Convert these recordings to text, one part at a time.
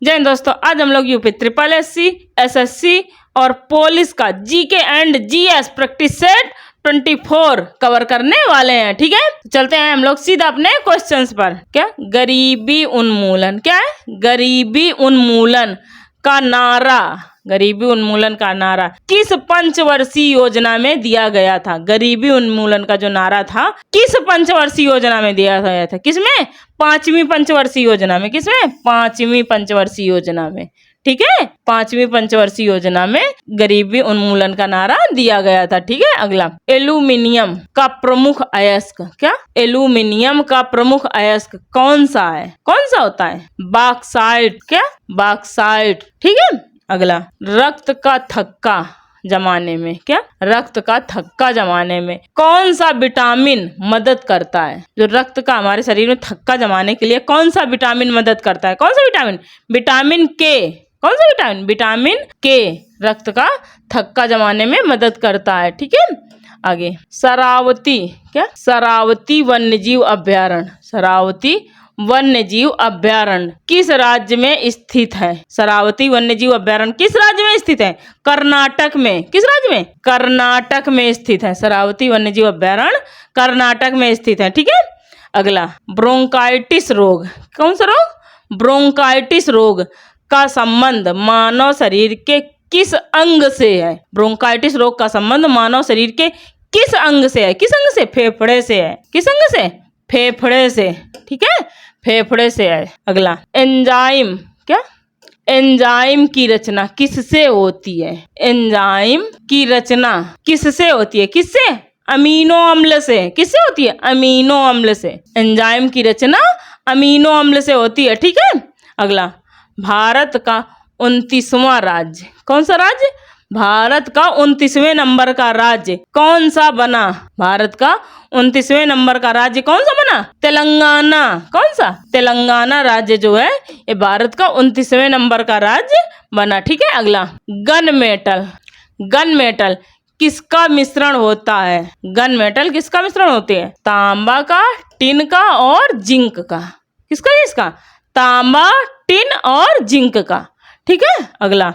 जय हिंद दोस्तों, आज हम लोग यूपी ट्रिपल एससी, एसएससी और पुलिस का GK and GS practice set 24 cover करने वाले हैं। ठीक है, चलते हैं हम लोग सीधा अपने क्वेश्चंस पर। क्या गरीबी उन्मूलन, क्या है गरीबी उन्मूलन का नारा, गरीबी उन्मूलन का नारा किस पंचवर्षीय योजना में दिया गया था? गरीबी उन्मूलन का जो नारा था किस पंचवर्षीय योजना में दिया गया था? किसमें? 5वीं पंचवर्षीय योजना में। किसमें? 5वीं पंचवर्षीय योजना में। ठीक है, 5वीं पंचवर्षीय योजना में गरीबी उन्मूलन का नारा दिया गया था। ठीक है, अगला एल्यूमिनियम का प्रमुख अयस्क, क्या एल्यूमिनियम का प्रमुख अयस्क कौन सा है? कौन सा होता है? बॉक्साइट। क्या? बॉक्साइट। ठीक है, अगला रक्त का थक्का जमाने में, क्या रक्त का थक्का जमाने में कौन सा विटामिन मदद करता है? जो रक्त का हमारे शरीर में थक्का जमाने के लिए कौन सा विटामिन मदद करता है? कौन सा विटामिन? विटामिन के। कौन सा विटामिन? विटामिन के रक्त का थक्का जमाने में मदद करता है। ठीक है, आगे शरावती, क्या शरावती वन्यजीव अभ्यारण्य, शरावती वन्यजीव अभ्यारण्य किस राज्य में स्थित है? शरावती वन्यजीव अभ्यारण्य किस राज्य में स्थित है? कर्नाटक में। किस राज्य में? कर्नाटक में स्थित है। शरावती वन्यजीव अभ्यारण्य कर्नाटक में स्थित है। ठीक है, अगला ब्रोंकाइटिस रोग, कौन सा रोग? ब्रोंकाइटिस रोग का संबंध मानव शरीर के किस अंग से है? ब्रोंकाइटिस रोग का संबंध मानव शरीर के किस अंग से है? किस अंग से? फेफड़े से है। किस अंग से? फेफड़े से। ठीक है, फेफड़े से है। अगला एंजाइम, क्या एंजाइम की रचना किससे होती है? एंजाइम की रचना किससे होती है? किससे? अमीनो अम्ल से। किससे होती है? अमीनो अम्ल से। एंजाइम की रचना अमीनो अम्ल से होती है। ठीक है, अगला भारत का 29वां राज्य, कौन सा राज्य? भारत का 29वें नंबर का राज्य कौन सा बना? भारत का 29वें नंबर का राज्य कौन सा बना? तेलंगाना। कौन सा? तेलंगाना राज्य जो है ये भारत का 29वें नंबर का राज्य बना। ठीक है, अगला गन मेटल, गन मेटल किसका मिश्रण होता है? गन मेटल किसका मिश्रण होते हैं? तांबा का, टिन का और जिंक का। किसका? किसका? तांबा, टिन और जिंक का। ठीक है, अगला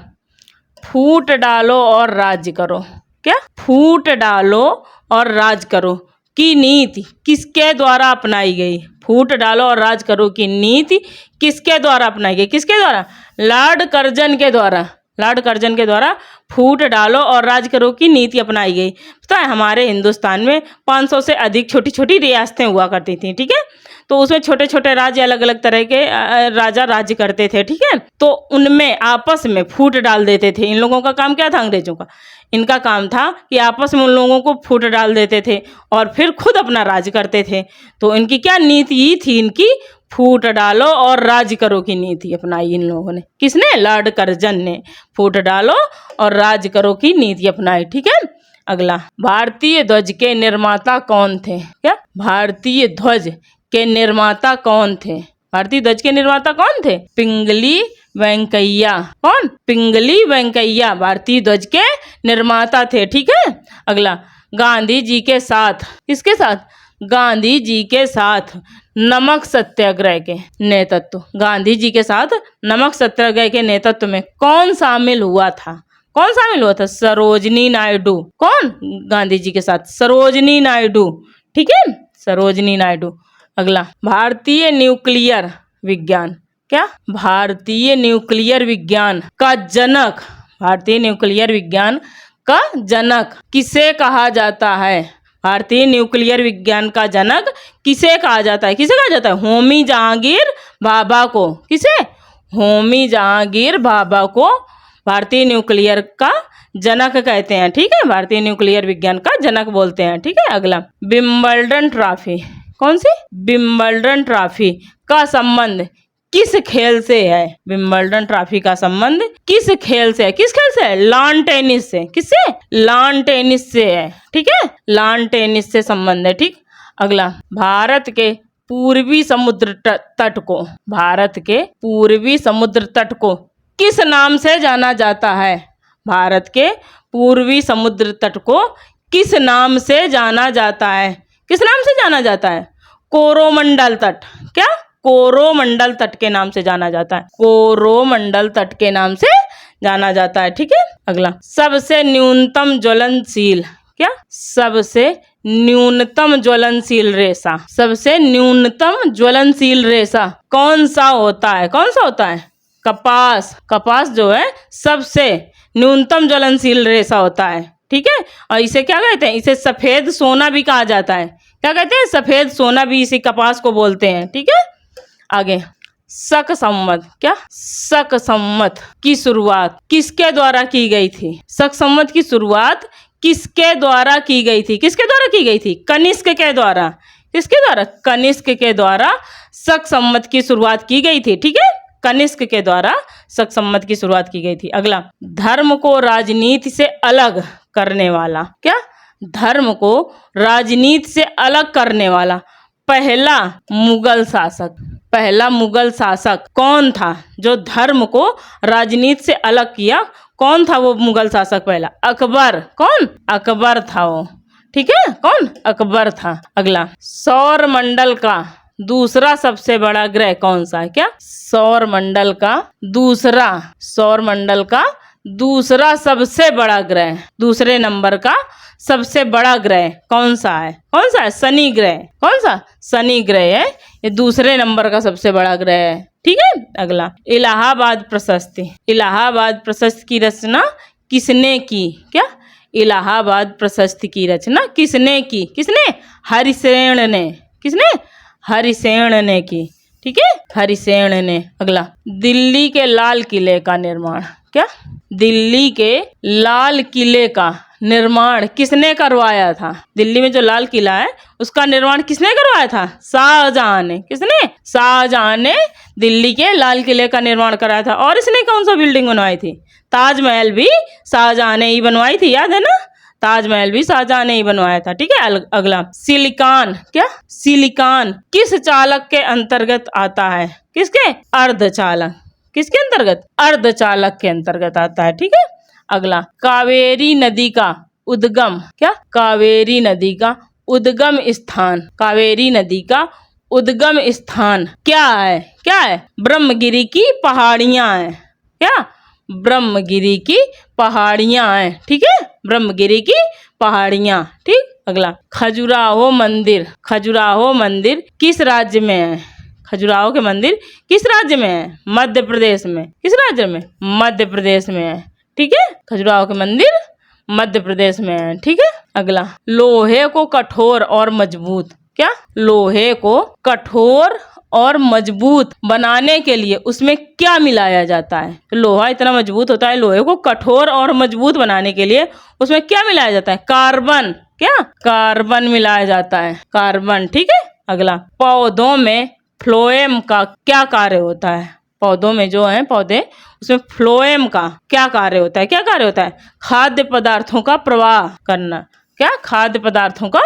फूट डालो और राज करो, क्या फूट डालो और राज करो की नीति किसके द्वारा अपनाई गई? फूट डालो और राज करो की नीति किसके द्वारा अपनाई गई? किसके द्वारा? लॉर्ड कर्जन के द्वारा। लॉर्ड कर्जन के द्वारा फूट डालो और राज करो की नीति अपनाई गई। पता है हमारे हिंदुस्तान में 500 से अधिक छोटी छोटी रियासतें हुआ करती थी। ठीक है, तो उसमें छोटे छोटे राज्य अलग अलग तरह के राजा राज्य करते थे। ठीक है, तो उनमें आपस में फूट डाल देते थे। इन लोगों का काम क्या था? अंग्रेजों का इनका काम था कि आपस में उन लोगों को फूट डाल देते थे और फिर खुद अपना राज करते थे। तो इनकी क्या नीति थी? इनकी फूट डालो और राज करो की नीति अपनाई इन लोगों ने। किसने? लॉर्ड कर्जन ने फूट डालो और राज करो की नीति अपनाई। ठीक है, अगला भारतीय ध्वज के निर्माता कौन थे? क्या भारतीय ध्वज के निर्माता कौन थे? भारतीय ध्वज के निर्माता कौन थे? पिंगली वेंकैया। कौन? पिंगली वेंकैया भारतीय ध्वज के निर्माता थे। ठीक है, अगला गांधी जी के साथ, किसके साथ? गांधी जी के साथ नमक सत्याग्रह के नेतृत्व, गांधी जी के साथ नमक सत्याग्रह के नेतृत्व में कौन शामिल हुआ था? कौन शामिल हुआ था? सरोजनी नायडू। कौन? गांधी जी के साथ सरोजनी नायडू। ठीक है, सरोजनी नायडू। अगला भारतीय न्यूक्लियर विज्ञान, क्या भारतीय न्यूक्लियर विज्ञान का जनक, भारतीय न्यूक्लियर विज्ञान का जनक किसे कहा जाता है? भारतीय न्यूक्लियर विज्ञान का जनक किसे कहा जाता है? किसे कहा जाता है? होमी जहांगीर भाभा को। किसे? होमी जहांगीर भाभा को भारतीय न्यूक्लियर का जनक कहते हैं। ठीक है, भारतीय न्यूक्लियर विज्ञान का जनक बोलते हैं। ठीक है, अगला विंबलडन ट्रॉफी, कौन सी? विंबलडन ट्रॉफी का संबंध किस खेल से है? विंबलडन ट्रॉफी का संबंध किस खेल से है? किस खेल से है? लॉन टेनिस से। किससे? लॉन टेनिस से है। ठीक है, लॉन टेनिस से संबंध है। ठीक, अगला भारत के पूर्वी समुद्र तट को, भारत के पूर्वी समुद्र तट को किस नाम से जाना जाता है? भारत के पूर्वी समुद्र तट को किस नाम से जाना जाता है? किस नाम से जाना जाता है? कोरोमंडल तट। क्या? कोरोमंडल तट के नाम से जाना जाता है। कोरोमंडल तट के नाम से जाना जाता है। ठीक है, अगला, सबसे न्यूनतम ज्वलनशील, क्या, सबसे न्यूनतम ज्वलनशील रेशा, सबसे न्यूनतम ज्वलनशील रेशा कौन सा होता है? कौन सा होता है? कपास। कपास जो है सबसे न्यूनतम ज्वलनशील रेशा होता है। ठीक है, और इसे क्या कहते हैं? इसे सफेद सोना भी कहा जाता है। क्या कहते हैं? सफेद सोना भी इसी कपास को बोलते हैं। ठीक है, आगे, शक संवत, क्या, शक संवत की शुरुआत किसके द्वारा की गई थी? शक संवत की शुरुआत किसके द्वारा की गई थी? किसके द्वारा की गई थी? कनिष्क के द्वारा। किसके द्वारा? कनिष्क के द्वारा शक संवत की शुरुआत की गई थी। ठीक है, कनिष्क के द्वारा शक संवत की शुरुआत की गई थी। अगला, धर्म को राजनीति से अलग करने वाला, क्या, धर्म को राजनीति से अलग करने वाला पहला मुगल शासक, पहला मुगल शासक कौन था जो धर्म को राजनीति से अलग किया? कौन था वो मुगल शासक पहला? अकबर। कौन? अकबर था वो। ठीक है, कौन? अकबर था। अगला, सौर मंडल का दूसरा सबसे बड़ा ग्रह कौन सा है? क्या, सौर मंडल का दूसरा, सौर मंडल का दूसरा सबसे बड़ा ग्रह, दूसरे नंबर का सबसे बड़ा ग्रह कौन सा है? कौन सा है? शनि ग्रह। कौन सा? शनि ग्रह है, ये दूसरे नंबर का सबसे बड़ा ग्रह है। ठीक है, अगला, इलाहाबाद प्रशस्ति, इलाहाबाद प्रशस्ति की रचना किसने की? क्या, इलाहाबाद प्रशस्ति की रचना किसने की? किसने? हरिसेन ने। किसने? हरिसेन ने की। ठीक है, हरिसेन ने। अगला, दिल्ली के लाल किले का निर्माण, क्या, दिल्ली के लाल किले का निर्माण किसने करवाया था? दिल्ली में जो लाल किला है उसका निर्माण किसने करवाया था? शाहजहां ने। किसने? शाहजहां ने दिल्ली के लाल किले का निर्माण कराया था। और इसने कौन सा बिल्डिंग बनवाई थी? ताजमहल भी शाहजहां ने ही बनवाई थी, याद है ना? ताजमहल भी शाहजहां ने ही बनवाया था। ठीक है, अगला, सिलिकॉन, क्या, सिलिकॉन किस चालक के अंतर्गत आता है? किसके? अर्धचालक। किसके अंतर्गत? अर्धचालक के अंतर्गत आता है। ठीक है, अगला, कावेरी नदी का उद्गम, क्या, कावेरी नदी का उद्गम स्थान, कावेरी नदी का उद्गम स्थान क्या है? क्या है? ब्रह्मगिरी की पहाड़ियां हैं। क्या? ब्रह्मगिरी की पहाड़ियां हैं। ठीक है, ब्रह्मगिरी की पहाड़ियां। ठीक, अगला, खजुराहो मंदिर, खजुराहो मंदिर किस राज्य में है? खजुराहो के मंदिर किस राज्य में है? मध्य प्रदेश में। किस राज्य में? मध्य प्रदेश में है। ठीक है, खजुराहो के मंदिर मध्य प्रदेश में है। ठीक है, अगला, लोहे को कठोर और मजबूत, क्या, लोहे को कठोर और मजबूत बनाने के लिए उसमें क्या मिलाया जाता है? लोहा इतना मजबूत होता है, लोहे को कठोर और मजबूत बनाने के लिए उसमें क्या मिलाया जाता है? कार्बन। क्या? कार्बन मिलाया जाता है, कार्बन। ठीक है, अगला, पौधों में फ्लोएम का क्या कार्य होता है? पौधों में जो है पौधे, उसमें फ्लोएम का क्या कार्य होता है? क्या कार्य होता है? खाद्य पदार्थों का प्रवाह करना। क्या? खाद्य पदार्थों का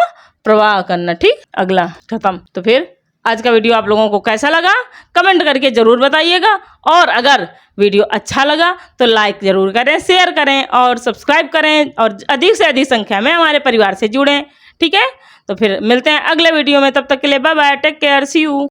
प्रवाह करना। ठीक, अगला, खत्म। तो फिर आज का वीडियो आप लोगों को कैसा लगा कमेंट करके जरूर बताइएगा, और अगर वीडियो अच्छा लगा तो लाइक जरूर करें, शेयर करें और सब्सक्राइब करें, और अधिक से अधिक संख्या में हमारे परिवार से जुड़ें। ठीक है, तो फिर मिलते हैं अगले वीडियो में, तब तक के लिए bye bye, take care, see you.